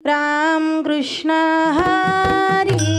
राम कृष्ण हरी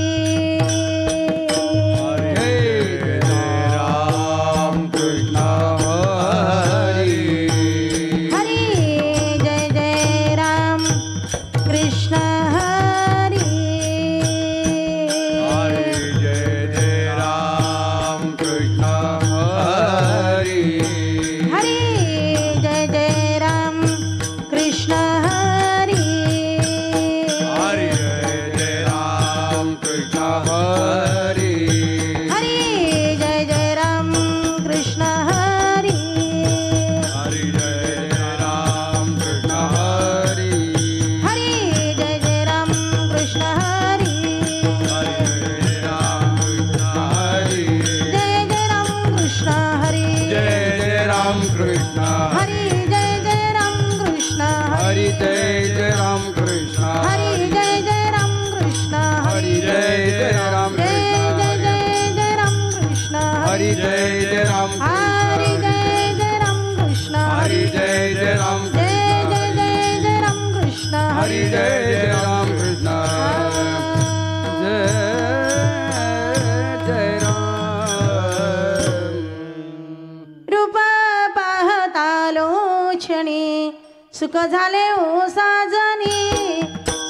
सुख झाले ओ साजनी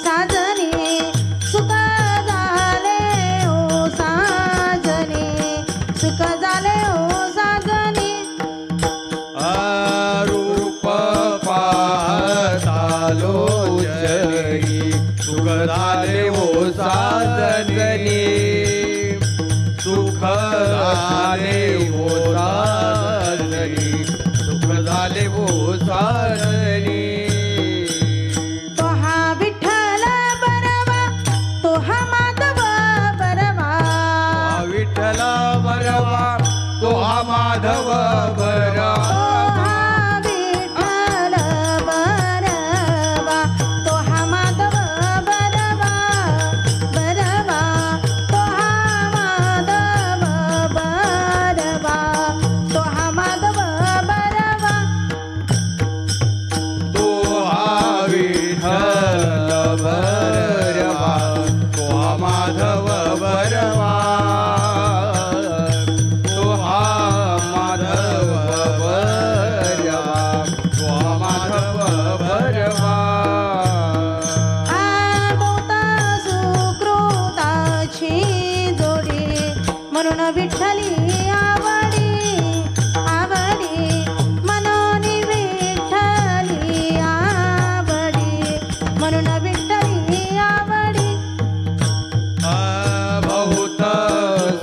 साजनी सुख झाले ओ साजनी सुख झाले ओ साजनी रूप पाहतालो जरी सुख झाले ओ साजनी सुख झाले ओ साजनी सुख झाले ओ साजनी माधव बरा विठ्ठल बरवा तो हा माधव बरवा बरवा तो हा माधव बरवा तो हा माधव बरवा तो हा विठ्ठल बरवा तो हा माधव बरवा म्हणून विठ्ठली आवडी आवडी मनोनी विठ्ठली आवडी म्हणून विठ्ठली आवडी बहुत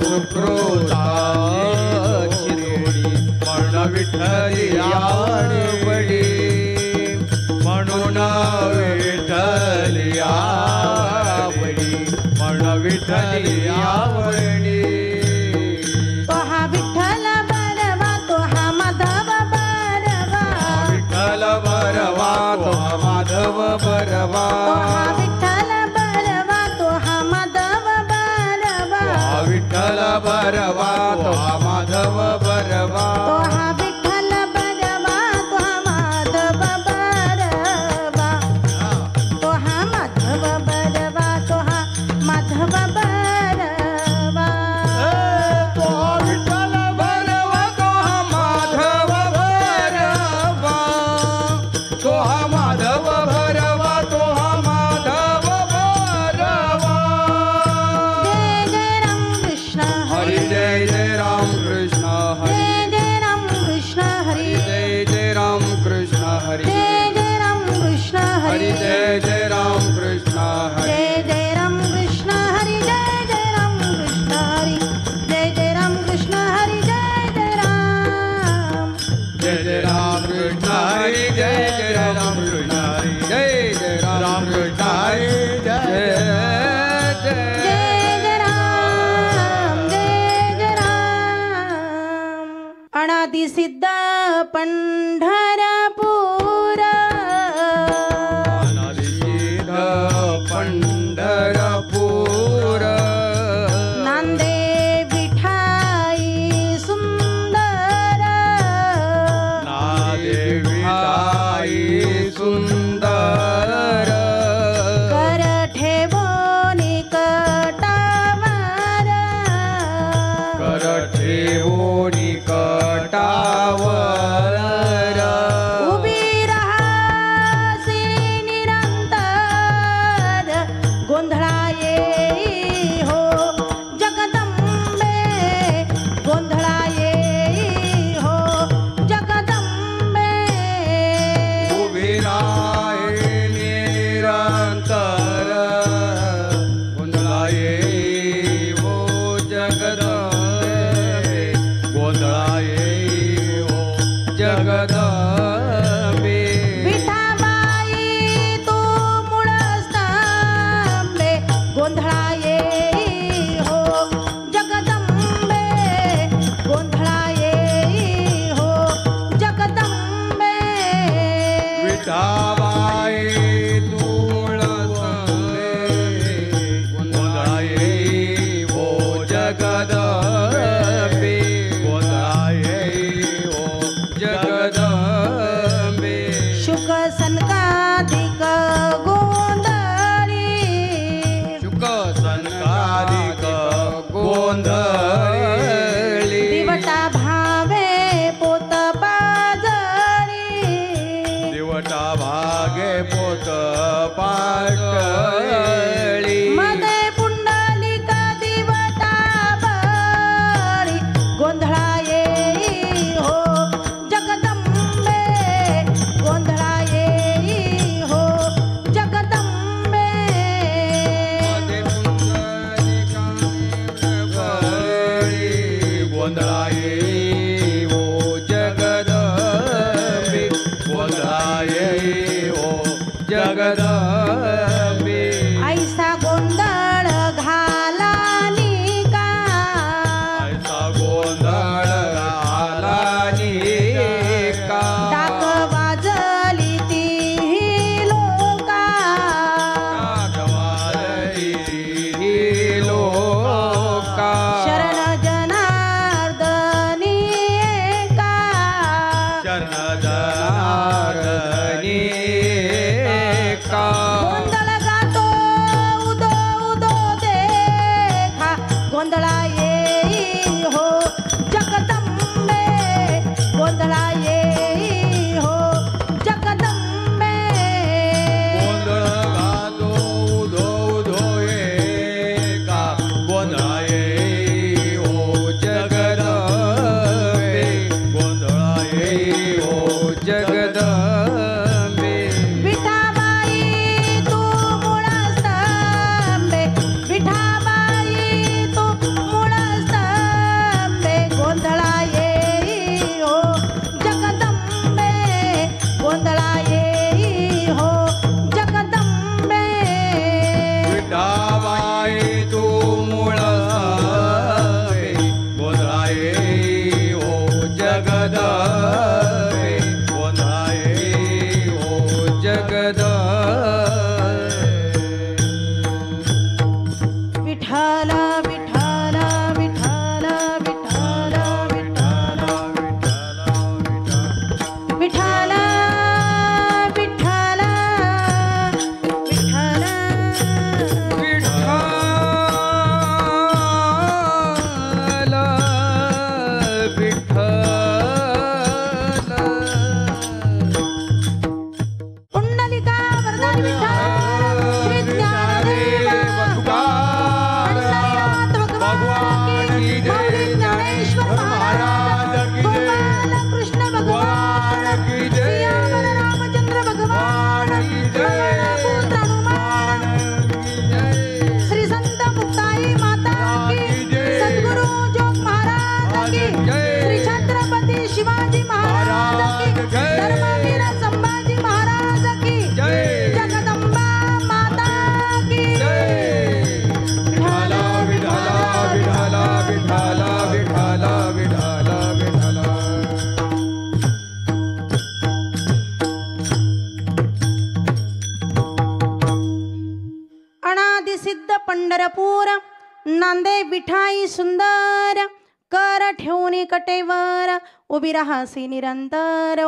सुकृताची जोडी म्हणून विठ्ठली आवडी म्हणून विठ्ठली आवडी म्हणून विठ्ठली आवडी माधव बरवा विठ्ठल बरवा तो हा माधव बरवा विठ्ठल बरवा तो माधव बरवा तो हा विठ्ठल बरवा तो हा माधव बरवा तो हा माधव बरवा तो हा माधव बरवा तो विठ्ठल बरवा तो माधव बरवा तो माधव भरवा तो माधव भरवा जय जय राम कृष्ण हरी जय जय राम कृष्ण हरी जय जय राम कृष्ण हरी जय जय राम कृष्ण हरी जय जय राम कृष्ण हरी जय जय राम कृष्ण हरी जय जय राम कृष्ण हरी जय जय राम कृष्ण हरी जय जय राम कृष्ण हरी जय जय राम कृष्ण हरी जय जय राम कृष्ण हरी जय जय राम कृष्ण हरी जय जय राम जय जय राम अनादि सिद्ध पंढरपूर अनादि सिद्ध पंढरपूर नांदे विठाई सुंदर नांदे विठाई सुंदर पंढरपूर नांदे विठाई सुंदर कर ठेवणी कटेवर उभी राहासी निरंतर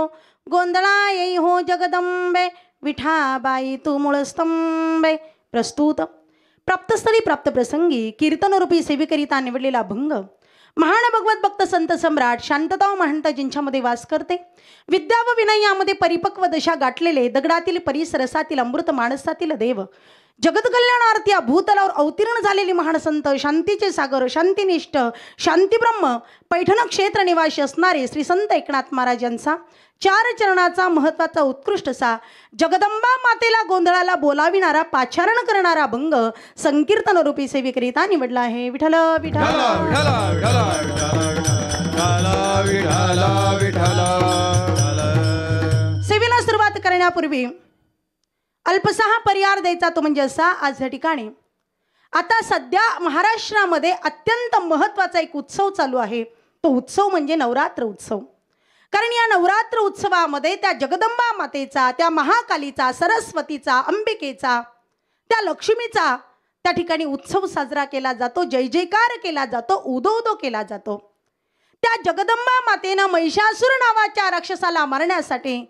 गोंधळा येई हो जगदंबे विठाबाई तू मूळ स्तंभे. प्रस्तुत प्राप्तस्थळी प्राप्त प्रसंगी कीर्तनरूपी सेवेकरिता निवडलेला अभंग महान भगवत भक्त संत सम्राट शांतता महंत जिंच्यामध्ये वास करते. विद्या व विनय यामध्ये परिपक्व दशा गाठलेले दगडातील परिसरसातील अमृत माणसातील देव जगत कल्याणार्थी भूतलावर अवतीर्ण झालेली महान संत शांतीचे सागर शांतिनिष्ठ शांतीब्रह्म पैठण क्षेत्र निवासी असणारे श्री संत एकनाथ महाराज यांचा 4 चरणाचा महत्वाचा उत्कृष्टसा जगदंबा मातेला गोंधळाला बोलाविणारा पाचारण करणारा अभंग संकीर्तन रूपी सेवेकरिता निवडला आहे. विठ्ठल विठ्ठल सेवेला सुरुवात करण्यापूर्वी अल्पसा पर्याय द्यायचा तो म्हणजे असा. आज या ठिकाणी आता सध्या महाराष्ट्रामध्ये अत्यंत महत्त्वाचा एक उत्सव चालू आहे. तो उत्सव म्हणजे नवरात्र उत्सव. कारण या नवरात्र उत्सवामध्ये त्या जगदंबा मातेचा त्या महाकालीचा सरस्वतीचा अंबिकेचा त्या लक्ष्मीचा त्या ठिकाणी उत्सव साजरा केला जातो. जय जयकार केला जातो. उदो उदो केला जातो. त्या जगदंबा मातेनं महिषासुर नावाच्या राक्षसाला मारण्यासाठी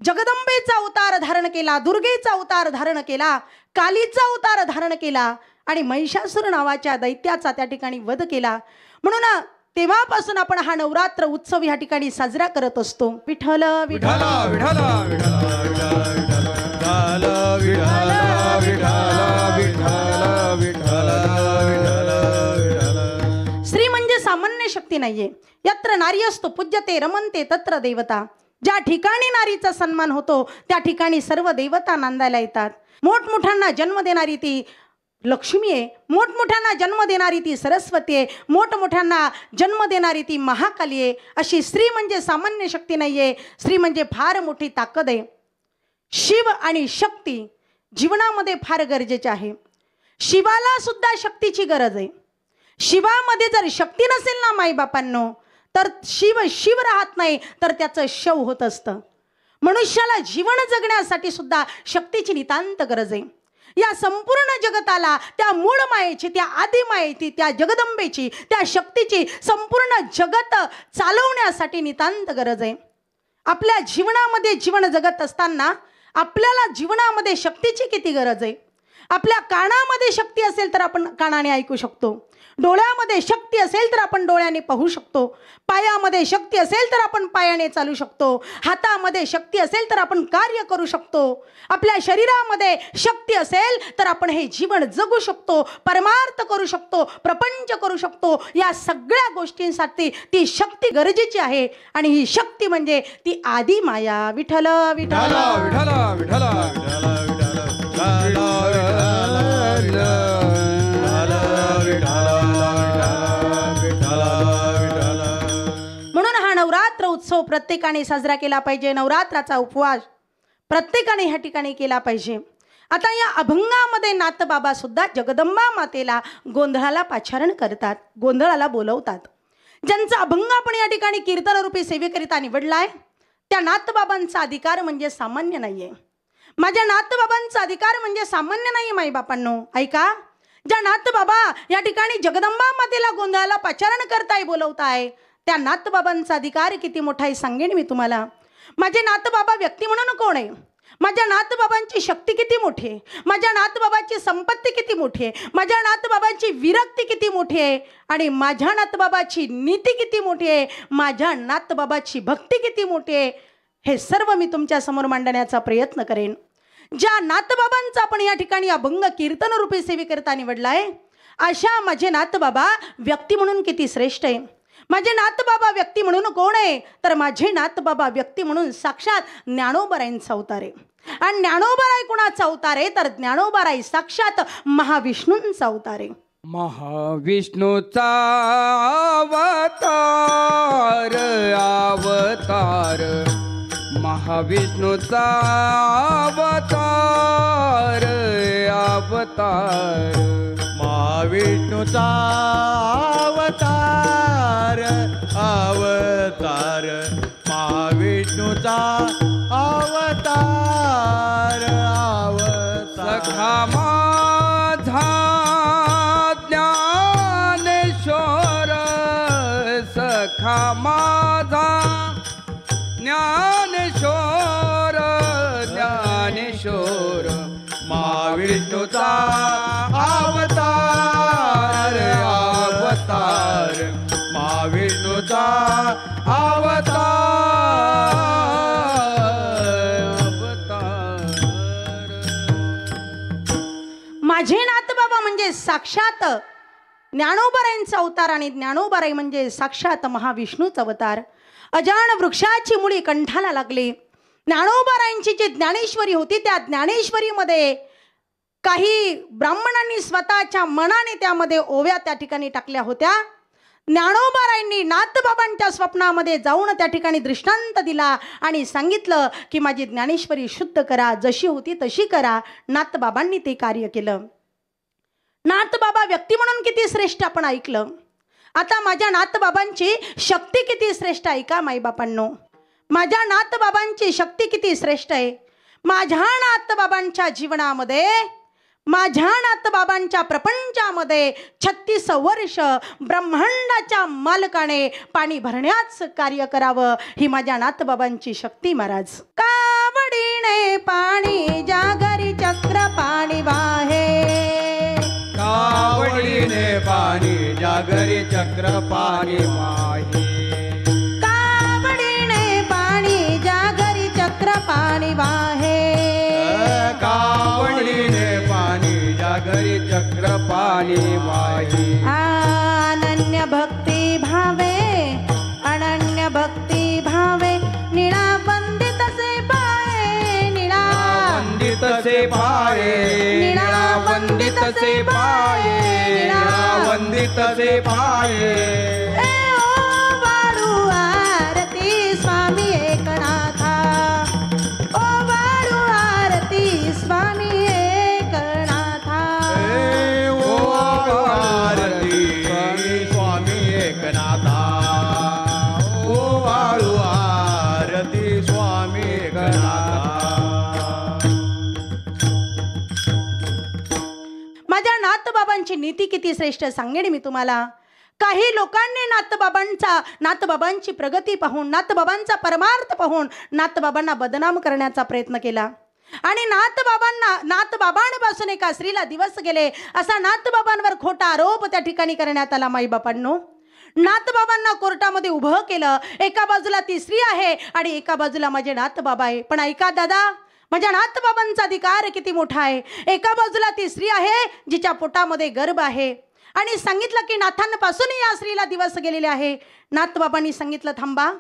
जगदंबेचा अवतार धारण केला, दुर्गेचा अवतार धारण केला, कालीचा अवतार धारण केला आणि महिषासुर नावाच्या दैत्याचा त्या ठिकाणी वध केला. म्हणून तेव्हापासून आपण हा नवरात्र उत्सव या ठिकाणी साजरा करत असतो. विठ्ठल विठ्ठल श्री म्हणजे सामान्य शक्ती नाहीये. यत्र नारी असतो पूज्यते रमनते तत्र देवता. ज्या ठिकाणी नारीचा सन्मान होतो त्या ठिकाणी सर्व देवता नांदायला येतात. मोठमोठ्यांना जन्म देणारी ती लक्ष्मी आहे, मोठमोठ्यांना जन्म देणारी ती सरस्वती आहे, मोठमोठ्यांना जन्म देणारी ती महाकाली आहे. अशी स्त्री म्हणजे सामान्य शक्ती नाहीये. स्त्री म्हणजे फार मोठी ताकद आहे. शिव आणि शक्ती जीवनामध्ये फार गरजेचे आहे. शिवाला सुद्धा शक्तीची गरज आहे. शिवामध्ये जर शक्ती नसेल ना माईबापांनो तर शिव राहत नाही, तर त्याचं शव होत असतं. मनुष्याला जीवन जगण्यासाठी सुद्धा शक्तीची नितांत गरज आहे. या संपूर्ण जगताला त्या मूळ मायेची त्या आदी मायेची त्या जगदंबेची त्या शक्तीची संपूर्ण जगत चालवण्यासाठी नितांत गरज आहे. आपल्या जीवनामध्ये जीवन जगत असताना आपल्याला जीवनामध्ये शक्तीची किती गरज आहे. आपल्या कानामध्ये शक्ती असेल तर आपण कानाने ऐकू शकतो. डोळ्यामध्ये शक्ती असेल तर आपण डोळ्याने पाहू शकतो. पायामध्ये शक्ती असेल तर आपण पायाने चालू शकतो. हातामध्ये शक्ती असेल तर आपण कार्य करू शकतो. आपल्या शरीरामध्ये शक्ती असेल तर आपण हे जीवन जगू शकतो, परमार्थ करू शकतो, प्रपंच करू शकतो. या सगळ्या गोष्टींसाठी ती शक्ती गरजेची आहे. आणि ही शक्ती म्हणजे ती आदी माया. विठ्ठल विठ्ठल म्हणून हा नवरात्र उत्सव प्रत्येकाने साजरा केला पाहिजे. नवरात्राचा उपवास प्रत्येकाने ह्या ठिकाणी केला पाहिजे. आता या अभंगामध्ये नाथबाबा सुद्धा जगदंबा मातेला गोंधळाला पाचारण करतात, गोंधळाला बोलवतात. ज्यांचा अभंग आपण या ठिकाणी कीर्तनरूपी सेवेकरिता निवडलाय त्या नाथबाबांचा अधिकार म्हणजे सामान्य नाहीये. माझ्या नाथबाबांचा अधिकार म्हणजे सामान्य नाही. माईबापांनो ऐका, ज्या नाथबाबा या ठिकाणी जगदंबा मातेला गोंधळाला पाचारण करताय बोलवताय त्या नाथबाबांचा अधिकार किती मोठा आहे सांगेन मी तुम्हाला. माझे नाथबाबा व्यक्ती म्हणून कोण आहे, माझ्या नाथबाबांची शक्ती किती मोठी आहे, माझ्या नाथबाबाची संपत्ती किती मोठी आहे, माझ्या नाथबाबांची विरक्ती किती मोठी आहे आणि माझ्या नाथबाबाची नीती किती मोठी आहे, माझ्या नाथबाबाची भक्ती किती मोठी आहे, हे सर्व मी तुमच्या समोर मांडण्याचा प्रयत्न करेन. ज्या नाथबाबांचा आपण या ठिकाणी अभंग कीर्तन रूपी सेवेकरिता निवडलाय अशा माझे नाथबाबा व्यक्ती म्हणून किती श्रेष्ठ आहे. माझे नाथबाबा व्यक्ती म्हणून कोण आहे तर माझे नाथबाबा व्यक्ती म्हणून साक्षात ज्ञानोबारायांचा अवतार आहे. आणि ज्ञानोबाराय कुणाचा अवतार आहे तर ज्ञानोबाराय साक्षात महाविष्णूंचा अवतार आहे. महाविष्णूचा अवतार अवतार महाविष्णूचा अवतार अवतार महाविष्णूचा अवतार अवतार महाविष्णूचा अवतार अवतार सखा माझा अवतार अवतार महाविष्णूचा माझे नाथबाबा म्हणजे साक्षात ज्ञानोबारायांचा अवतार आणि ज्ञानोबाराई म्हणजे साक्षात महाविष्णूचा अवतार. अजाण वृक्षाची मुळी कंठाला लागली. ज्ञानोबारायांची जी ज्ञानेश्वरी होती त्या ज्ञानेश्वरीमध्ये काही ब्राह्मणांनी स्वतःच्या मनाने त्यामध्ये ओव्या त्या ठिकाणी टाकल्या होत्या. ज्ञानोबारायांनी नाथबाबांच्या स्वप्नामध्ये जाऊन त्या ठिकाणी दृष्टांत दिला आणि सांगितलं की माझी ज्ञानेश्वरी शुद्ध करा, जशी होती तशी करा. नाथबाबांनी ते कार्य केलं. नाथबाबा व्यक्ती म्हणून किती श्रेष्ठ आपण ऐकलं. आता माझ्या नाथबाबांची शक्ती किती श्रेष्ठ आहे का माईबापांनो. माझ्या नाथबाबांची शक्ती किती श्रेष्ठ आहे. माझ्या नाथबाबांच्या जीवनामध्ये, माझ्या नाथबाबांच्या प्रपंचामध्ये 36 वर्ष ब्रह्मांडाच्या मालकाने पाणी भरण्याचं कार्य करावं ही माझ्या नाथबाबांची शक्ती महाराज. कावडीने पाणी जागरी चक्र पाणी वाहे, कावडीने पाणी जागरी चक्र पाणी वाहे, कावडीने पाणी जागरी चक्र पाणी वाहे, कावडीने पाणी जागरी चक्र पाणी वाहे. अनन्य भक्ती भावे, अनन्य भक्ती भावे निळा वंदित से पाये, निळा वंदित से पाये, निळा वंदित से पाये, निळा वंदित से पाये. ओ वाळू आरती स्वामी एकनाथा, ओ वाळू आरती स्वामी एकनाथा, ओ आरती स्वामी एकनाथा, ओ वाळू आरती स्वामी एकनाथा. माझ्या नाथबाबांची नीती किती श्रेष्ठ सांगेन मी तुम्हाला. काही लोकांनी नाथबाबांची प्रगती पाहून, नाथबाबांचा परमार्थ पाहून नाथबाबांना बदनाम करण्याचा प्रयत्न केला आणि नाथबाबांपासून एका स्त्रीला दिवस गेले असा नाथबाबांवर खोटा आरोप त्या ठिकाणी करण्यात आला. माईबापांनो, नाथबाबांना कोर्टामध्ये उभं केलं. एका बाजूला ती स्त्री आहे आणि एका बाजूला माझे नाथबाबा आहे. पण ऐका दादा, माझ्या नाथबाबांचा अधिकार किती मोठा आहे. एका बाजूला ती स्त्री आहे जिच्या पोटामध्ये गर्भ आहे आणि सांगितलं की नाथांपासून या स्त्रीला दिवस गेलेले आहे. नाथबाबांनी सांगितलं थांबा,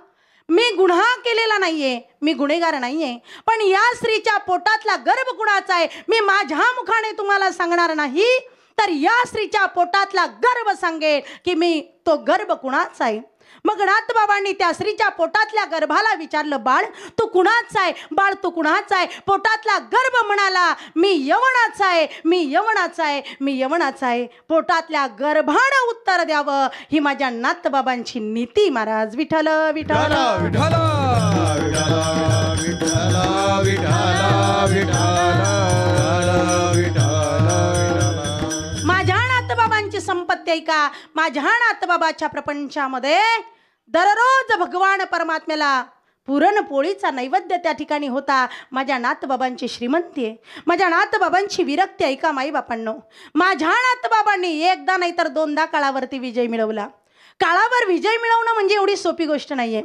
मी गुन्हा केलेला नाहीये, मी गुन्हेगार नाहीये, पण या स्त्रीच्या पोटातला गर्भ कुणाचा आहे मी माझ्या मुखाने तुम्हाला सांगणार नाही, तर या स्त्रीच्या पोटातला गर्भ सांगेल की मी तो गर्भ कुणाचा आहे. मग नाथबाबांनी त्या स्त्रीच्या पोटातल्या गर्भाला विचारलं, बाळ तू कुणाचा आहे, बाळ तू कुणाचा आहे. पोटातला गर्भ म्हणाला मी यवनाचा आहे, मी यवनाचा आहे, मी यवनाचा आहे. पोटातल्या गर्भानं उत्तर द्यावं ही माझ्या नाथबाबांची नीती महाराज. विठ्ठल विठ्ठल विठ्ठल विठ्ठल विठ्ठल विठ्ठल विठ्ठल विठ्ठल. माझ्या नाथबाबांची संपत्ती आहे का. माझ्या नाथबाबाच्या प्रपंचामध्ये दररोज भगवान परमात्म्याला पुरणपोळीचा नैवेद्य त्या ठिकाणी होता. माझ्या नाथबाबांची श्रीमंती आहे, माझ्या नाथबाबांची विरक्ती आहे का माईबापांनो. माझ्या नाथबाबांनी एकदा नाही तर दोनदा काळावरती विजय मिळवला. काळावर विजय मिळवणं म्हणजे एवढी सोपी गोष्ट नाहीये.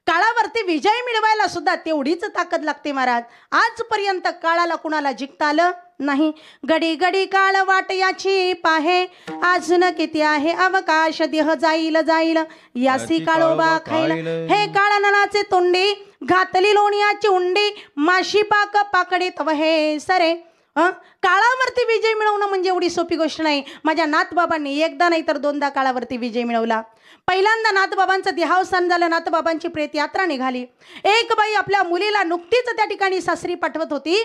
काळावरती विजय मिळवायला सुद्धा तेवढीच ताकद लागते महाराज. आजपर्यंत काळाला कुणाला जिंकता आलं नाही. घडी घडी काळ वाट याची पाहे, अजून किती आहे अवकाश देह जाईल जाईल यासी काळोबा खाईल. हे काळननाचे तोंडी घातली लोणियाची उंडी, माशी पाक पाकडीत वहे सरे. काळावरती विजय मिळवणं म्हणजे एवढी सोपी गोष्ट नाही. माझ्या नाथबाबांनी एकदा नाही तर दोनदा काळावरती विजय मिळवला. पहिल्यांदा नाथबाबांचं देहावसान झालं, नाथबाबांची प्रेतयात्रा निघाली. एक बाई आपल्या मुलीला नुकतीच त्या ठिकाणी सासरी पाठवत होती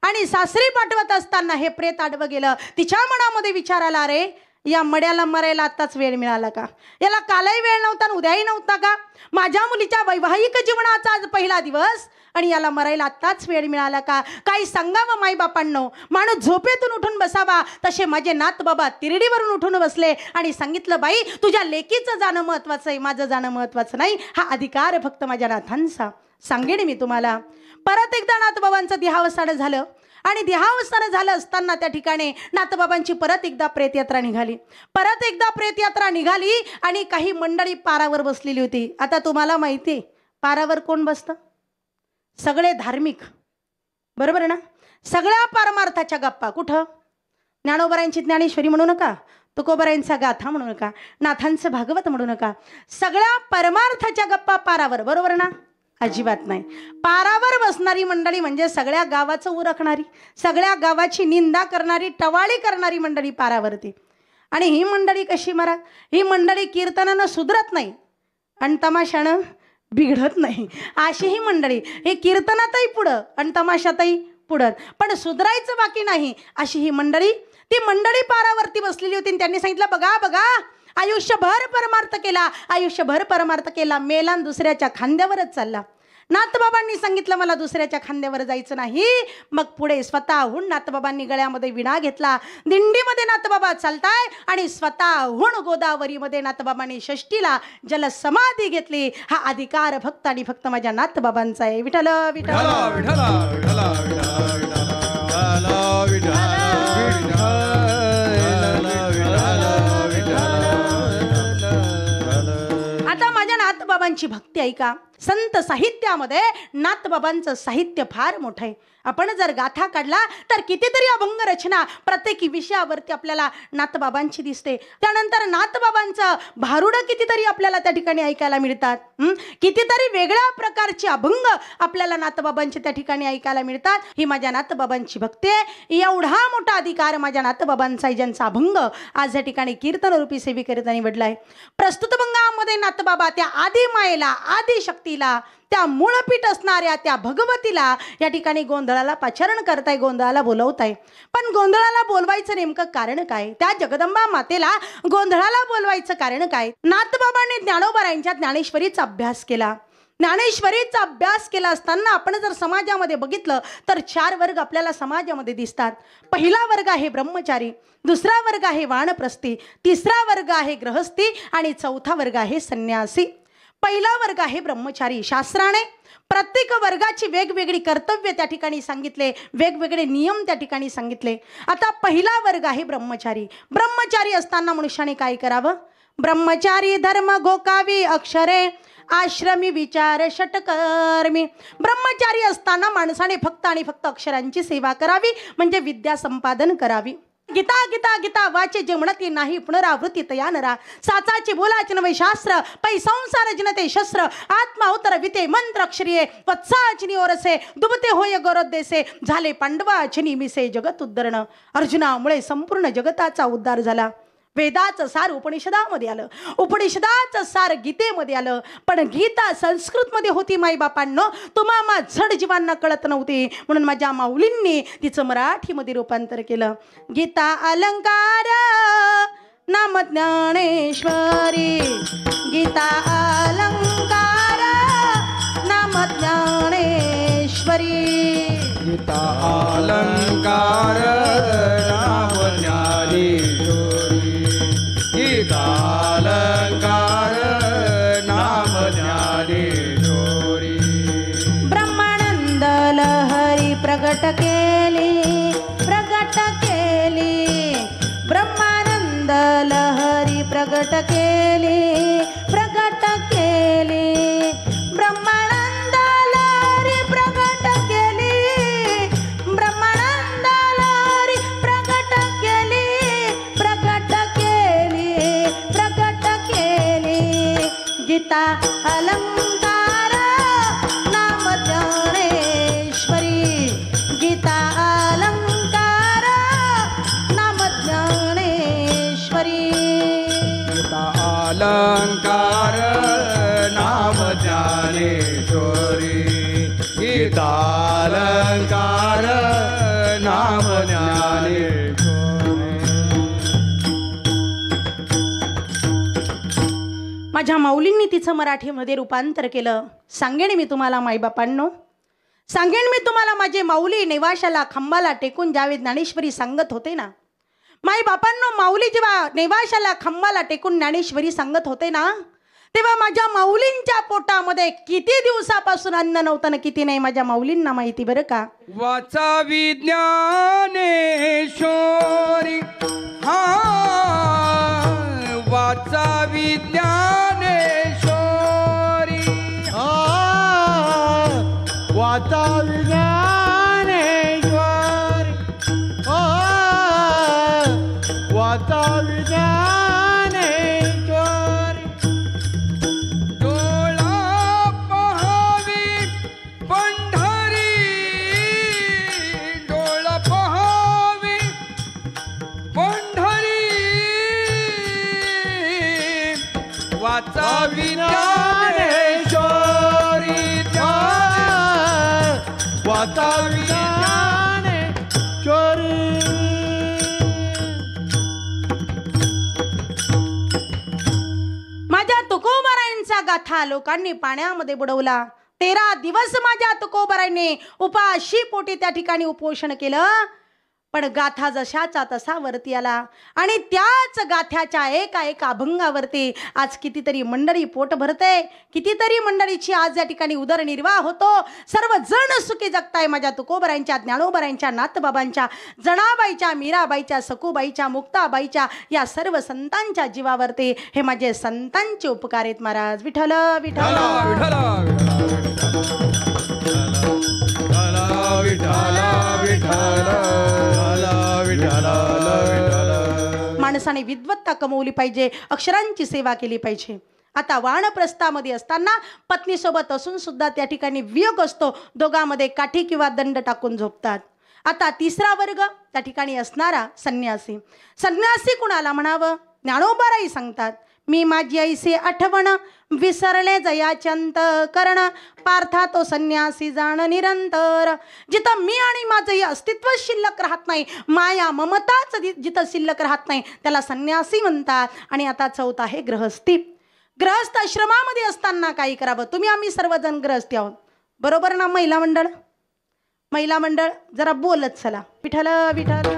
आणि सासरी पाठवत असताना हे प्रेत आडवं गेलं. तिच्या मनामध्ये विचार आला, अरे या मड्याला मरायला आताच वेळ मिळाला का, याला कालही वेळ नव्हता आणि उद्याही नव्हता का. माझ्या मुलीच्या वैवाहिक जीवनाचा आज पहिला दिवस आणि याला मरायला आत्ताच वेळ मिळाला का. काही सांगावं माईबापांनो, माणूस झोपेतून उठून बसावा तसे माझे नाथबाबा तिरडीवरून उठून बसले आणि सांगितलं, बाई तुझ्या लेकीचं जाणं महत्वाचं आहे, माझं जाणं महत्वाचं नाही. हा अधिकार फक्त माझ्या नाथांचा. सांगेन मी तुम्हाला. परत एकदा नाथबाबांचं देहावसान झालं आणि देहावसान झालं असताना त्या ठिकाणी नाथबाबांची परत एकदा प्रेतयात्रा निघाली. परत एकदा प्रेतयात्रा निघाली आणि काही मंडळी पारावर बसलेली होती. आता तुम्हाला माहिती आहे पारावर कोण बसतं? सगळे धार्मिक, बरोबर ना? सगळ्या पारमार्थाच्या गप्पा. कुठं? ज्ञानोबरायांची ज्ञानेश्वरी म्हणू नका, तुकोबरायांचा गाथा म्हणू नका, नाथांचं भागवत म्हणू नका. सगळ्या परमार्थाच्या गप्पा पारावर, बरोबर ना? अजिबात नाही. पारावर बसणारी मंडळी म्हणजे सगळ्या गावाचं उरकणारी, सगळ्या गावाची निंदा करणारी, टवाळी करणारी मंडळी पारावरती. आणि ही मंडळी कशी मारा? ही मंडळी कीर्तनानं सुधरत नाही आणि तमाशानं बिघडत नाही. अशी ही मंडळी. हे कीर्तनातही पुढं आणि तमाशातही पुढं, पण सुधरायचं बाकी नाही अशी ही मंडळी. ती मंडळी पारावरती बसलेली होती आणि त्यांनी सांगितलं, बघा बघा, आयुष्यभर परमार्थ केला, आयुष्यभर परमार्थ केला, मेला दुसऱ्याच्या खांद्यावरच चालला. नाथबाबांनी सांगितलं मला दुसऱ्याच्या खांद्यावर जायचं नाही. मग पुढे स्वतःहून नाथबाबांनी गळ्यामध्ये विणा घेतला. दिंडीमध्ये नाथबाबा चालताय आणि स्वतःहून गोदावरीमध्ये नाथबाबांनी षष्टीला जलसमाधी घेतली. हा अधिकार फक्त आणि फक्त माझ्या नाथबाबांचा आहे. विठ्ठल विठ्ठल विठ्ठल विठ्ठल विठ्ठल आता माझ्या नाथबाबांची भक्ती ऐका. संत साहित्यामध्ये नाथबाबांचं साहित्य फार मोठं आहे. आपण जर गाथा काढला तर कितीतरी अभंग रचना प्रत्येक विषयावरती आपल्याला नाथबाबांची दिसते. त्यानंतर नाथबाबांचं भारुडं कितीतरी आपल्याला त्या ठिकाणी ऐकायला मिळतात. कितीतरी वेगळ्या प्रकारचे अभंग आपल्याला नाथबाबांचे त्या ठिकाणी ऐकायला मिळतात. ही माझ्या नाथबाबांची भक्ती आहे. एवढा मोठा अधिकार माझ्या नाथबाबांचा, ज्यांचा अभंग आज या ठिकाणी कीर्तनरूपी सेवेकरिता निवडलाय. प्रस्तुत भंगामध्ये नाथबाबा त्या आदी मायेला, आदी शक्तीला, त्या मूळपीठ असणाऱ्या त्या भगवतीला या ठिकाणी गोंधळाला पाचारण करताय, गोंधळाला बोलवताय. पण गोंधळाला बोलवायचं नेमकं कारण काय? त्या जगदंबा मातेला गोंधळाला बोलवायचं कारण काय? नाथबाबांनी ज्ञानोबरायांच्या ज्ञानेश्वरीचा अभ्यास केला. ज्ञानेश्वरीचा अभ्यास केला असताना आपण जर समाजामध्ये बघितलं तर 4 वर्ग आपल्याला समाजामध्ये दिसतात. पहिला वर्ग आहे ब्रह्मचारी, दुसरा वर्ग आहे वानप्रस्थी, तिसरा वर्ग आहे गृहस्थी आणि चौथा वर्ग आहे संन्यासी. पहिला वर्ग आहे ब्रह्मचारी. शास्त्राने प्रत्येक वर्गाची वेगवेगळी कर्तव्य त्या ठिकाणी सांगितले, वेगवेगळे नियम त्या ठिकाणी सांगितले. आता पहिला वर्ग आहे ब्रह्मचारी. ब्रह्मचारी असताना मनुष्याने काय करावं? ब्रह्मचारी धर्म गोकावी अक्षरे, आश्रमी विचार षटकर्मी. ब्रह्मचारी असताना माणसाने फक्त आणि फक्त अक्षरांची सेवा करावी, म्हणजे विद्या संपादन करावी. गीता गीता गीता वाचे जे म्हणते नाही पुनरावृत्ती तया नरा, साचाचे बोलाचे नवे शास्त्र, पै संसार जनते शस्त्र, आत्मा उतर विते मंत्र अक्षरिये, वत्साचिनी ओरसे, दुबते होय गौरदेसे, झाले पांडवाचिनी मिसे जगत उद्धरण. अर्जुनामुळे संपूर्ण जगताचा उद्धार झाला. वेदाचं सार उपनिषदामध्ये आलं, उपनिषदाचं सार गीतेमध्ये आलं. पण गीता संस्कृतमध्ये होती माईबापांनो, तुम्हा झड जीवांना कळत नव्हती, म्हणून माझ्या माऊलींनी तिचं मराठीमध्ये रूपांतर केलं. गीता अलंकार नाम ज्ञानेश्वरी, गीता अलंकार नाम ज्ञानेश्वरी, गीता अलंकार नाम ज्ञानेश्वरी, गीता अलंकार नाम ज्ञानेश्वरी. ब्रह्मानंद लहरी प्रगट केली, प्रगट केली, ब्रह्मानंद लहरी प्रगट केली, प्रगट केली, ब्रह्मानंद लहरी प्रगट केली, ब्रह्मानंद लहरी प्रगट केली, प्रगट केली, प्रगट केली. गीता अलंकार नाम ज्ञानेश्वरी, गीता अलंकार नाम ज्ञानेश्वरी. गीता अलंकार नाम ज्ञानेश्वरी, गीता अलंकार नाम ज्ञानेश्वरी. माझ्या माऊलींनी तिचं मराठीमध्ये रूपांतर केलं. सांगेन मी तुम्हाला माईबापांनो, सांगेन मी तुम्हाला माझे माऊली नेवाशाला खांबाला टेकून ज्यावेळी ज्ञानेश्वरी सांगत होते ना, माईबापांनो, माऊली जेव्हा नेवाशाला खांबाला टेकून ज्ञानेश्वरी सांगत होते ना, तेव्हा माझ्या माऊलींच्या पोटामध्ये किती दिवसापासून अन्न नव्हतं ना किती नाही माझ्या माऊलींना माहिती बरं का. वाचा विज्ञानेश्वरी हा वाचा विज्ञानेश्वरी वाचा विज्ञानेश्वरी वाचा विज्ञानेश्वरी डोळा पहावी पंढरी डोळा पहावी पंढरी वाचा विज्ञानेश्वरी वाचा विज्ञानेश्वरी. माझ्या तुकोबारायांचा गाथा लोकांनी पाण्यामध्ये बुडवला. 13 दिवस माझ्या तुकोबारांनी उपाशी पोटी त्या ठिकाणी उपोषण केलं. पण गाथा जशाचा तसा वरती आला आणि त्याच गाथ्याच्या एका अभंगावरती आज कितीतरी मंडळी पोट भरते, कितीतरी मंडळीची आज या ठिकाणी उदरनिर्वाह होतो. सर्वजण सुखी जगताय माझ्या तुकोबारायांच्या, ज्ञानोबारायांच्या, नाथबाबांच्या, जनाबाईच्या, मीराबाईच्या, सखूबाईच्या, मुक्ताबाईच्या या सर्व संतांच्या जीवावरती हे माझे संतांचे उपकार आहेत महाराज. विठ्ठल विठ्ठल माणसाने विद्वत्ता कमवली पाहिजे, अक्षरांची सेवा केली पाहिजे. आता वानप्रस्थामध्ये असताना पत्नीसोबत असून सुद्धा त्या ठिकाणी वियोग असतो, दोघांमध्ये काठी किंवा दंड टाकून झोपतात. आता तिसरा वर्ग त्या ठिकाणी असणारा संन्यासी. संन्यासी कुणाला म्हणावं? ज्ञानोबाराई सांगतात, मी माझी आईसे आठवण विसरले जयाचंत करण पार्था तो संन्यासी जाण निरंतर. जिथं मी आणि माझं हे अस्तित्व शिल्लक राहत नाही, माया ममताच जिथं शिल्लक राहत नाही त्याला संन्यासी म्हणतात. आणि आता चौथा आहे गृहस्थी. गृहस्थ आश्रमामध्ये असताना काही करावं? तुम्ही आम्ही सर्वजण गृहस्थी आहोत बरोबर ना? महिला मंडळ जरा बोलत चला. विठ्ठल विठ्ठल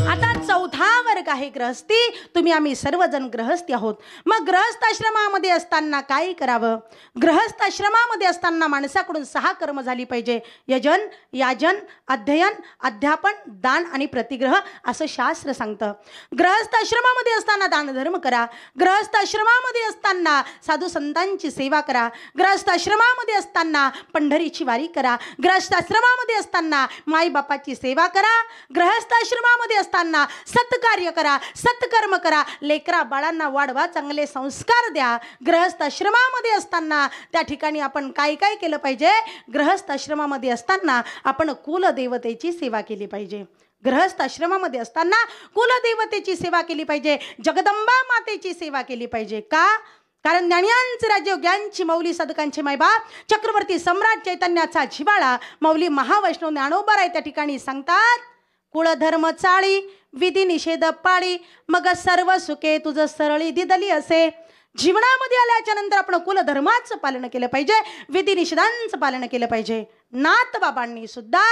आता चौथा वर्ग आहे गृहस्थी. तुम्ही आम्ही सर्वजण गृहस्थी आहोत. मग गृहस्थ आश्रमामध्ये असताना काय करावं? गृहस्थ आश्रमामध्ये असताना माणसाकडून 6 कर्म झाली पाहिजे. यजन, याजन, अध्ययन, अध्यापन, दान आणि प्रतिग्रह असं शास्त्र सांगतं. गृहस्थ आश्रमामध्ये असताना दानधर्म करा. गृहस्थ आश्रमामध्ये असताना साधू संतांची सेवा करा. गृहस्थ आश्रमामध्ये असताना पंढरीची वारी करा. गृहस्थ आश्रमामध्ये असताना माईबापाची सेवा करा. गृहस्थ आश्रमामध्ये असताना सत्कार्य करा, सत्कर्म करा. लेकरा बाळांना वाढवा, चांगले संस्कार द्या. गृहस्थ आश्रमामध्ये असताना त्या ठिकाणी आपण काय काय केलं पाहिजे? गृहस्थ आश्रमामध्ये असताना आपण कुलदेवतेची सेवा केली पाहिजे. गृहस्थ आश्रमामध्ये असताना कुलदेवतेची सेवा केली पाहिजे. जगदंबा मातेची सेवा केली पाहिजे. का? कारण ज्ञानियांचे राज्य, ज्ञानची माऊली, साधकांचे मायबाप, चक्रवर्ती सम्राट चैतन्याचा जिव्हाळा माऊली महावैष्णव ज्ञानोबाराय त्या ठिकाणी सांगतात, कुळधर्म चाळी विधी निषेध पाळी मग सर्व सुखे तुझं सरळी दिदली असे. जीवनामध्ये आल्याच्या नंतर आपण कुलधर्माचं पालन केलं पाहिजे, विधी निषेधांचं पालन केलं पाहिजे. नाथबाबांनी सुद्धा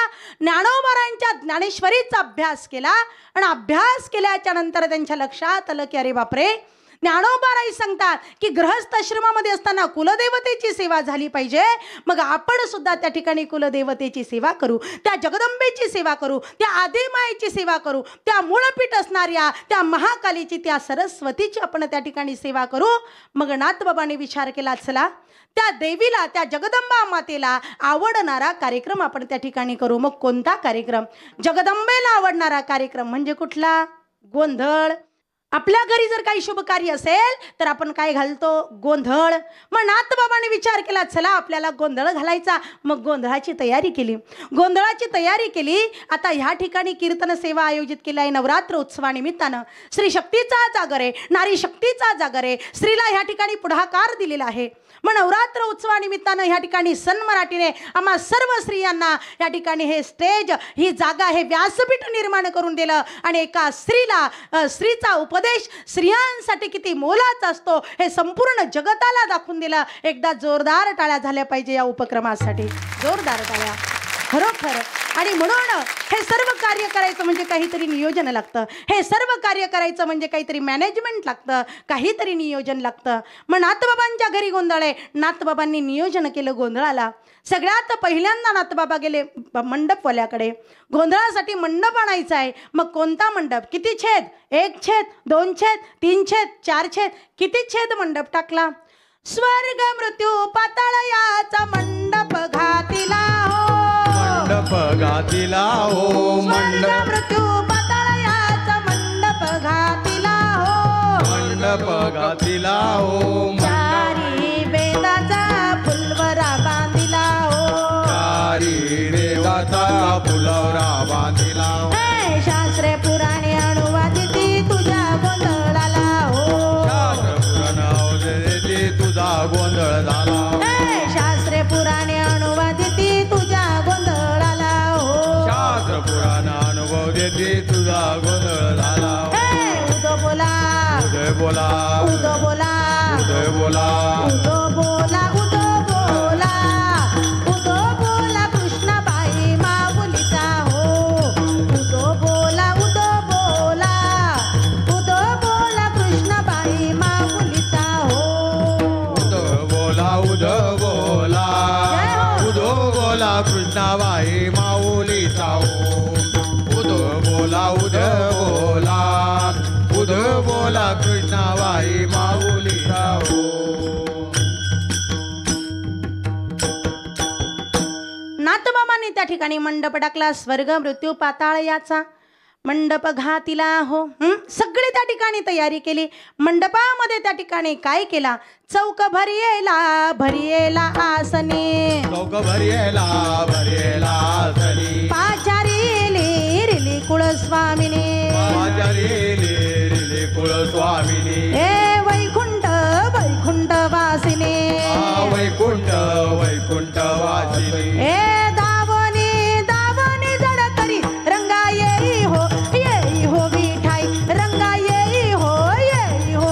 ज्ञानोबारायांच्या ज्ञानेश्वरीचा अभ्यास केला आणि अभ्यास केल्याच्या नंतर त्यांच्या लक्षात आलं की अरे बापरे, ज्ञानोबाराई सांगतात की गृहस्थ आश्रमामध्ये असताना कुलदेवतेची सेवा झाली पाहिजे. मग आपण सुद्धा त्या ठिकाणी कुलदेवतेची सेवा करू, त्या जगदंबेची सेवा करू, त्या आदिमायेची सेवा करू, त्या मूळपीठ असणाऱ्या त्या महाकालीची, त्या सरस्वतीची आपण त्या ठिकाणी सेवा करू. मग नाथबाबांनी विचार केला, चला त्या देवीला, त्या जगदंबा मातेला आवडणारा कार्यक्रम आपण त्या ठिकाणी करू. मग कोणता कार्यक्रम? जगदंबेला आवडणारा कार्यक्रम म्हणजे कुठला? गोंधळ. आपल्या घरी जर काही शुभ कार्य असेल तर आपण काय घालतो? गोंधळ. मग नाथबाबांनी विचार केला, चला आपल्याला गोंधळ घालायचा. मग गोंधळाची तयारी केली. गोंधळाची तयारी केली. आता ह्या ठिकाणी कीर्तन सेवा आयोजित केली आहे नवरात्र उत्सवानिमित्तानं. स्त्री शक्तीचा जागर आहे, नारी शक्तीचा जागर आहे. स्त्रीला ह्या ठिकाणी पुढाकार दिलेला आहे. मग नवरात्र उत्सवानिमित्तानं ह्या ठिकाणी सन मराठीने आम्हा सर्व स्त्रियांना या ठिकाणी हे स्टेज, ही जागा, हे व्यासपीठ निर्माण करून दिलं. आणि एका स्त्रीला, स्त्रीचा उपदेश स्त्रियांसाठी किती मोलाचा असतो हे संपूर्ण जगताला दाखवून दिलं. एकदा जोरदार टाळ्या झाल्या पाहिजे या उपक्रमासाठी. जोरदार टाळ्या. खरोखर आणि म्हणून हे सर्व कार्य करायचं म्हणजे काहीतरी नियोजन लागतं. हे सर्व कार्य करायचं म्हणजे काहीतरी मॅनेजमेंट लागतं, काहीतरी नियोजन लागतं. मग नाथबाबांच्या घरी गोंधळ आहे. नाथबाबांनी नियोजन केलं गोंधळाला. सगळ्यात पहिल्यांदा नाथबाबा गेले मंडपवाल्याकडे. गोंधळासाठी मंडप आणायचा आहे. मग कोणता मंडप, किती छेद, 1 छेद, 2 छेद, 3 छेद, 4 छेद, किती छेद मंडप टाकला. स्वर्ग मृत्यू पाताळ याचा मंडप घातिला हो, मंडप घातिला हो, स्वर्ग मृत्यू पाताळ याचा मंडप घातिला हो, मंडप घातिला हो, चारी वेदाचा फुलवरा बांधिला हो, चारी देवाचा फुलवरा बांधिला हो, शास्त्रे पुराणे अनुवादिती तुझ्या गोंधळाला हो, शास्त्र पुराण औषधी तुझा गोंधळ झाला, शास्त्रे पुराणे अनुवादिती तुझ्या गोंधळाला हो, शास्त्र पुराण अनुभव देते तुझा गोंधळ झाला, उदो बोला, उदय बोला, उदो बोला, उदय बोला, उदो बोला, उदो बोला, उदो बोला कृष्णाबाई माऊलीचा हो, उदो बोला, उदो बोला, उदो बोला कृष्णाबाई माऊलीचा हो, उदय बोला, उदय बोला, उदो बोला कृष्णाबाई माऊलीचा हो, उदय बोला, उदय बोला, उदय बोला कृष्णाबाई माऊलीचा हो. नाथबाबांनी त्या ठिकाणी मंडप टाकला. स्वर्ग मृत्यू पाताळ याचा मंडप घातिला हो. सगळे त्या ठिकाणी तयारी केली. मंडपामध्ये त्या ठिकाणी काय केला, चौक भरियेला आसने, चौक भरियेला सनी, पाचारी रिली कुळस्वामिनी, पाचारी लिरिले कुळस्वामिनी, हे वैकुंठ वासिने, वैकुंठ वासिनी, हे दावणी जड करी रंगा येई हो विठाई, रंगा येई हो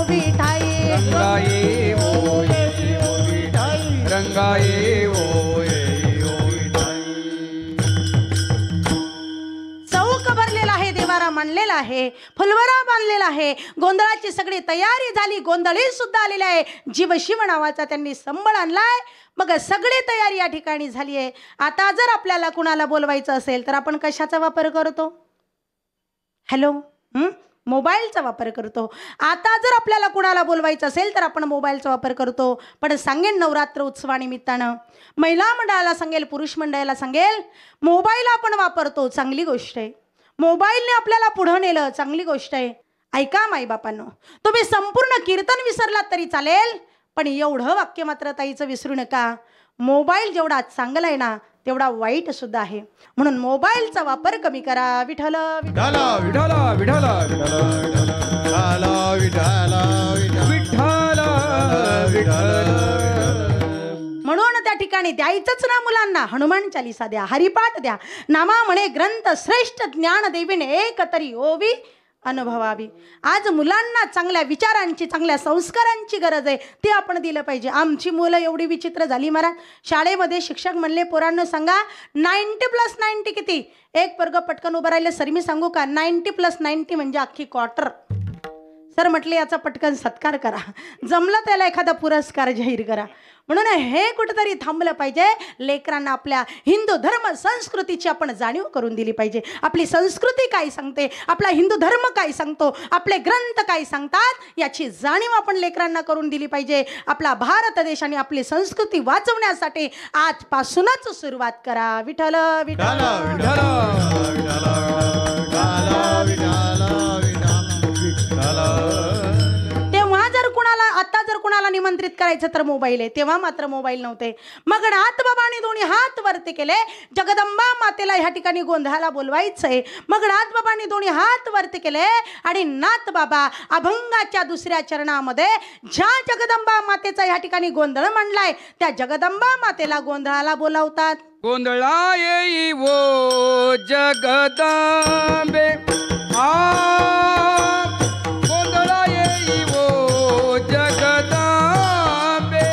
विठाई, रंगाई हो रंगाई हो विठाई. चौक भरलेला आहे, देवारा मांडलेला आहे, फुलवरा बांधलेला आहे. गोंधळाची सगळी तयारी झाली. गोंधळी सुद्धा आलेले आहे. जीवशिव नावाचा त्यांनी संबळ आणलाय. मग सगळी तयारी या ठिकाणी झाली आहे. आता जर आपल्याला कुणाला बोलवायचं असेल तर आपण कशाचा वापर करतो, हॅलो, मोबाईलचा वापर करतो. आता जर आपल्याला कुणाला बोलवायचं असेल तर आपण मोबाईलचा वापर करतो. पण सांगेन नवरात्र उत्सवानिमित्तानं महिला मंडळाला सांगेल, पुरुष मंडळाला सांगेल, मोबाईल आपण वापरतो, चांगली गोष्ट आहे. मोबाईलने आपल्याला पुढं नेलं, चांगली गोष्ट आहे. ऐका माईबापांनो, तुम्ही संपूर्ण कीर्तन विसरलात तरी चालेल, पण एवढं वाक्य मात्र ताईचं विसरू नका, मोबाईल जेवढा चांगला आहे ना तेवढा वाईट सुद्धा आहे. म्हणून मोबाईलचा वापर कमी करा. विठ्ठल विठ्ठल विठ्ठल विठ्ठल विठ्ठल विठ्ठल. म्हणून त्या ठिकाणी द्यायचंच ना मुलांना हनुमान चालीसा द्या, हरिपाठ द्या. नामा म्हणे ग्रंथ श्रेष्ठ ज्ञान देवीन एक तरी ओवी अनुभवावी. आज मुलांना चांगल्या विचारांची, चांगल्या संस्कारांची गरज आहे, ते आपण दिलं पाहिजे. आमची मुलं एवढी विचित्र झाली महाराज. शाळेमध्ये शिक्षक म्हणले, पोरांनो सांगा 90+90 किती. एक वर्ग पटकन उभं राहिले, सर मी सांगू का, 90+90 म्हणजे अख्खी क्वार्टर. सर म्हटले याचा पटकन सत्कार करा, जमलं त्याला एखादा पुरस्कार जाहीर करा. म्हणून हे कुठेतरी थांबलं पाहिजे. लेकरांना आपल्या हिंदू धर्म संस्कृतीची आपण जाणीव करून दिली पाहिजे. आपली संस्कृती काय सांगते, आपला हिंदू धर्म काय सांगतो, आपले ग्रंथ काय सांगतात, याची जाणीव आपण लेकरांना करून दिली पाहिजे. आपला भारत देश आणि आपली संस्कृती वाचवण्यासाठी आजपासूनच सुरुवात करा. विठ्ठल विठ्ठल तेव्हा जर कुणाला, आता जर कुणाला निमंत्रित करायचं तर मोबाईल आहे. तेव्हा मात्र मोबाईल नव्हते. मग नाथबाबांनी दोन्ही हात वरती केले. जगदंबा मातेला ह्या ठिकाणी गोंधळाला बोलवायचंय. मग नाथबाबांनी दोन्ही हात वरती केले आणि नाथबाबा अभंगाच्या दुसऱ्या चरणामध्ये ज्या जगदंबा मातेचा ह्या ठिकाणी गोंधळ मांडलाय त्या जगदंबा मातेला गोंधळाला बोलावतात. गोंधळा येई वो जगदंबे गोंधळा येई वो जगदंबे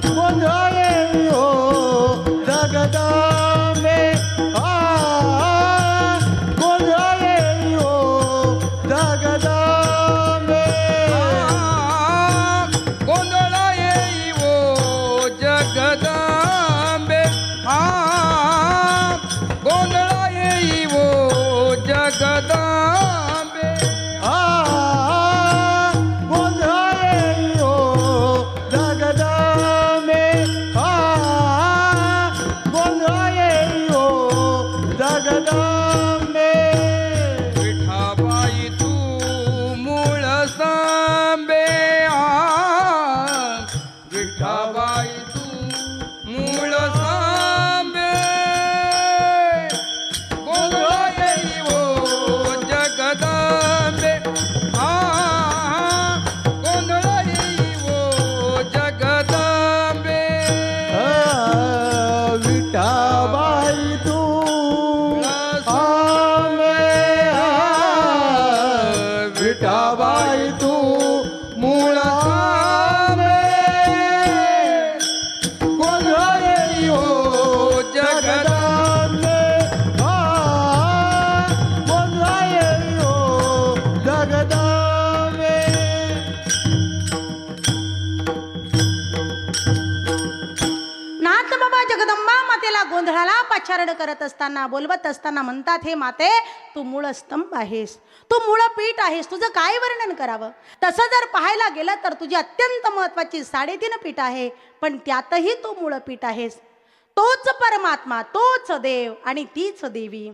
गोंधळ येई हो जगदंबे जगदंबा मातेला गोंधळाला पाचारण करत असताना बोलवत असताना म्हणतात, हे माते तू मूळ स्तंभ आहेस, तू मूळ पीठ आहेस, तुझं काय वर्णन करावं. तसं जर पाहायला गेलं तर तुझी अत्यंत महत्वाची 3.5 पीठ आहे, पण त्यातही तू मूळ पीठ आहेस. तोच परमात्मा, तोच देव आणि तीच देवी.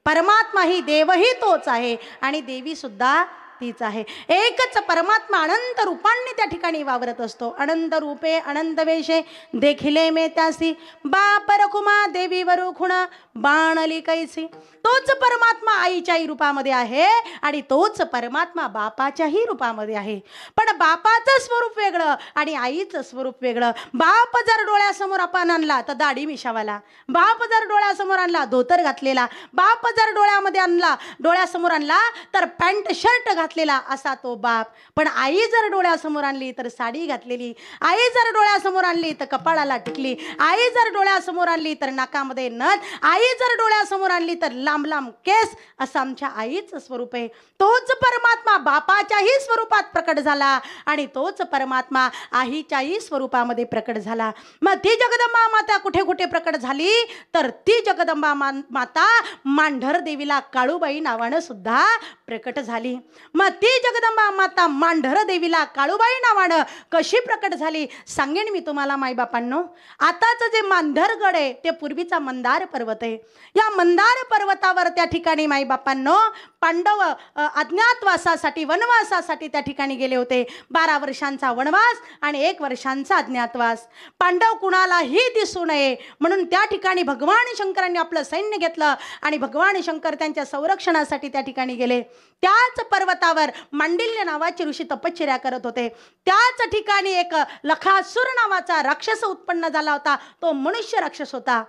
परमात्मा ही देवही तोच आहे आणि देवी सुद्धा तीच आहे. एकच परमात्मा अनंत रूपांनी त्या ठिकाणी वावरत असतो. अनंत रूपे अनंत वेशे देखिले मे त्यासी, बाप रखुमा देवी वरुखुण बाणली कैसी. तोच परमात्मा आईच्याही रूपामध्ये आहे आणि तोच परमात्मा बापाच्याही रूपामध्ये आहे. पण बापाचं स्वरूप वेगळं आणि आईचं स्वरूप वेगळं. बाप जर डोळ्यासमोर आपण आणला तर दाढी मिशावाला, बाप जर डोळ्यासमोर आणला धोतर घातलेला, बाप जर डोळ्यासमोर आणला तर पॅन्ट शर्ट घातलेला असा तो बाप. पण आई जर डोळ्यासमोर आणली तर साडी घातलेली, आई जर डोळ्यासमोर आणली तर कपाळाला टिकली, आई जर डोळ्यासमोर आणली तर नाकामध्ये नथ, आई जर डोळ्यासमोर आणली तर लांब लांब केस, असं आमच्या आईचं स्वरूप आहे. तोच परमात्मा बापाच्याही स्वरूपात प्रकट झाला आणि तोच परमात्मा आईच्याही स्वरूपामध्ये प्रकट झाला. मग ती जगदंबा माता कुठे कुठे प्रकट झाली तर ती जगदंबा माता मांढर देवीला काळूबाई नावानं सुद्धा प्रकट झाली. मग ती जगदंबा माता मांढर देवीला काळूबाई नावानं कशी प्रकट झाली सांगेन मी तुम्हाला मायबापांनो. आताच जे मांढरगड आहे ते पूर्वीचा मंदार पर्वत आहे. या मंदार पर्वतावर त्या ठिकाणी मायबापांनो पांडव अज्ञातवासासाठी वनवासासाठी त्या ठिकाणी गेले होते. 12 वर्षांचा वनवास आणि 1 वर्षांचा अज्ञातवास. पांडव कुणालाही दिसू नये म्हणून त्या ठिकाणी भगवान शंकरांनी आपलं सैन्य घेतलं आणि भगवान शंकर त्यांच्या संरक्षणासाठी त्या ठिकाणी गेले. त्याच पर्वतावर मांडिल्य नावाचे ऋषी तपश्चर्या करत होते. त्याच ठिकाणी एक लखासूर नावाचा राक्षस उत्पन्न झाला होता. तो मनुष्य राक्षस होता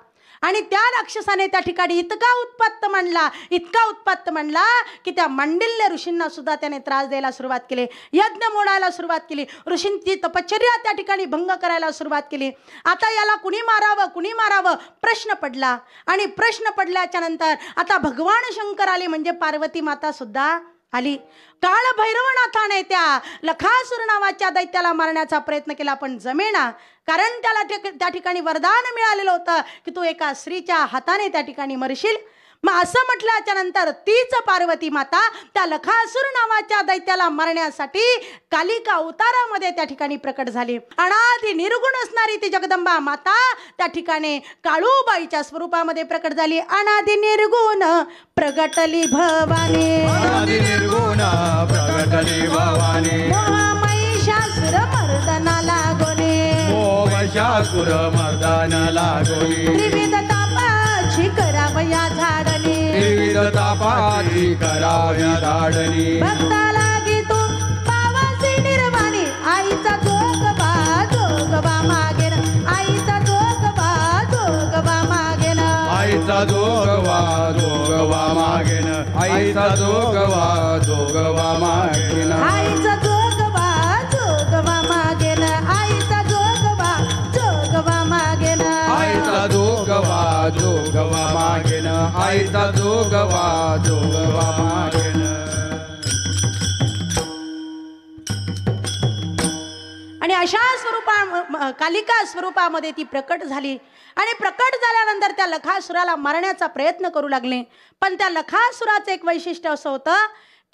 आणि त्या राक्षसाने त्या ठिकाणी इतका उत्पात मांडला की त्या मांडिल्य ऋषींना सुद्धा त्याने त्रास द्यायला सुरुवात केली, यज्ञ मोडायला सुरुवात केली, ऋषींची तपश्चर्या त्या ठिकाणी भंग करायला सुरुवात केली. आता याला कुणी मारावं प्रश्न पडला आणि प्रश्न पडल्याच्या नंतर आता भगवान शंकर आले म्हणजे पार्वती माता सुद्धा आली. काळ भैरवनाथाने त्या लखासूर नावाच्या दैत्याला मारण्याचा प्रयत्न केला पण जमेना, कारण त्याला त्या ठिकाणी वरदान मिळालेलं होतं की तू एका स्त्रीच्या हाताने त्या ठिकाणी मरशील. मग असं म्हटल्याच्या नंतर तीच पार्वती माता त्या लखासूर नावाच्या दैत्याला मारण्यासाठी कालिका अवतारामध्ये त्या ठिकाणी प्रकट झाली. अनादि निर्गुण असणारी ती जगदंबा माता त्या ठिकाणी काळूबाईच्या स्वरूपामध्ये प्रकट झाली. अनादि निर्गुण प्रगटली भवानी, अनादि निर्गुण प्रगटली भवानी, महिषासुर मर्दना लागोनी, महिषासुर मर्दना लागोनी, त्रिविध तापाची करावया झाडणी, त्रिविध तापाची करावया झाडणी, भक्ता लागी तू पावासी निर्वाणी, आईचा जोगवा मागेन, आईचा जोगवा मागेन, आईचा जोगवा मागेन, आईचा जोगवा मागेन, आईचा जोगवा मागेन, आईचा जोगवा मागेन, आईचा जोगवा मागेन, आईचा जोगवा मागेन. आणि अशा कालिका स्वरूपामध्ये ती प्रकट झाली आणि प्रकट झाल्यानंतर त्या लखासुराला मारण्याचा प्रयत्न करू लागले. पण त्या लखासुराचं एक वैशिष्ट्य असं होतं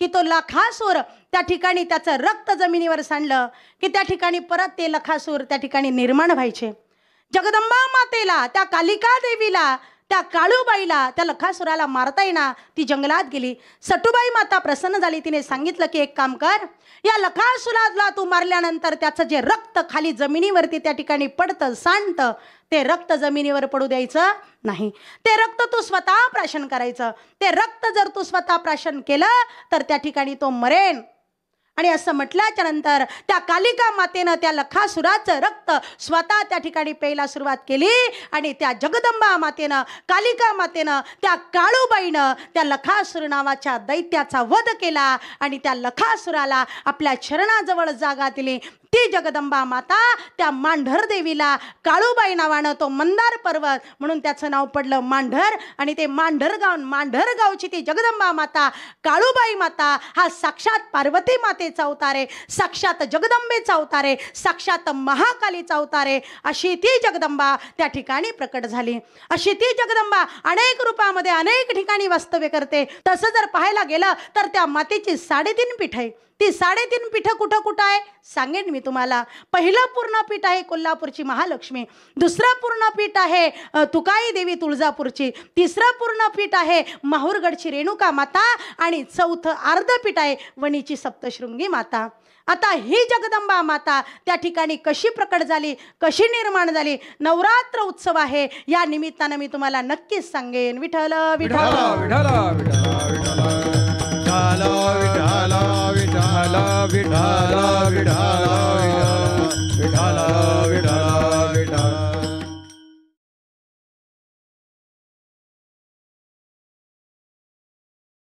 की तो लखासूर त्या ठिकाणी त्याचं रक्त जमिनीवर सांडलं की त्या ठिकाणी परत ते लखासूर त्या ठिकाणी निर्माण व्हायचे. जगदंबा मातेला, त्या कालिका देवीला, त्या काळूबाईला त्या लखासुराला मारता येईना, ती जंगलात गेली. सटुबाई माता प्रसन्न झाली. तिने सांगितलं की एक काम कर, या लखासुराला तू मारल्यानंतर त्याचं जे रक्त खाली जमिनीवरती त्या ठिकाणी पडतं सांडतं, ते रक्त जमिनीवर पडू द्यायचं नाही. ते रक्त तू स्वतः प्राशन करायचं. ते रक्त जर तू स्वतः प्राशन केलं तर त्या ठिकाणी तो मरेन. आणि असं म्हटल्याच्या नंतर त्या कालिका मातेनं त्या लखासुराचं रक्त स्वतः त्या ठिकाणी प्यायला सुरुवात केली आणि त्या जगदंबा मातेनं, कालिका मातेनं, त्या काळूबाईनं त्या लखासूर नावाच्या दैत्याचा वध केला आणि त्या लखासुराला आपल्या चरणाजवळ जागा दिली. ती जगदंबा माता त्या मांढर देवीला काळूबाई नावानं, तो मंदार पर्वत म्हणून त्याचं नाव पडलं मांढर. आणि ते मांढर गावची ती जगदंबा माता काळूबाई माता हा साक्षात पार्वती मातेचा अवतार आहे, साक्षात जगदंबेचा अवतार आहे, साक्षात महाकालीचा अवतार आहे. अशी ती जगदंबा त्या ठिकाणी प्रकट झाली. अशी ती जगदंबा अनेक रूपामध्ये अनेक ठिकाणी वास्तव्य करते. तसं जर पाहायला गेलं तर त्या मातेची 3.5 पीठ आहे. ती 3.5 पीठ कुठं कुठं आहे सांगेन मी तुम्हाला. पहिलं पूर्ण पीठ आहे कोल्हापूरची महालक्ष्मी, दुसरं पूर्ण पीठ आहे तुकाई देवी तुळजापूरची, तिसरं पूर्ण पीठ आहे माहूरगडची रेणुका माता आणि चौथं अर्धपीठ आहे वणीची सप्तशृंगी माता. आता ही जगदंबा माता त्या ठिकाणी कशी प्रकट झाली, कशी निर्माण झाली, नवरात्र उत्सव आहे या निमित्तानं मी तुम्हाला नक्कीच सांगेन. विठ्ठल विठ्ठल विठ्ठल विठ्ठल विठ्ठल विठ्ठल विठ्ठल विठ्ठल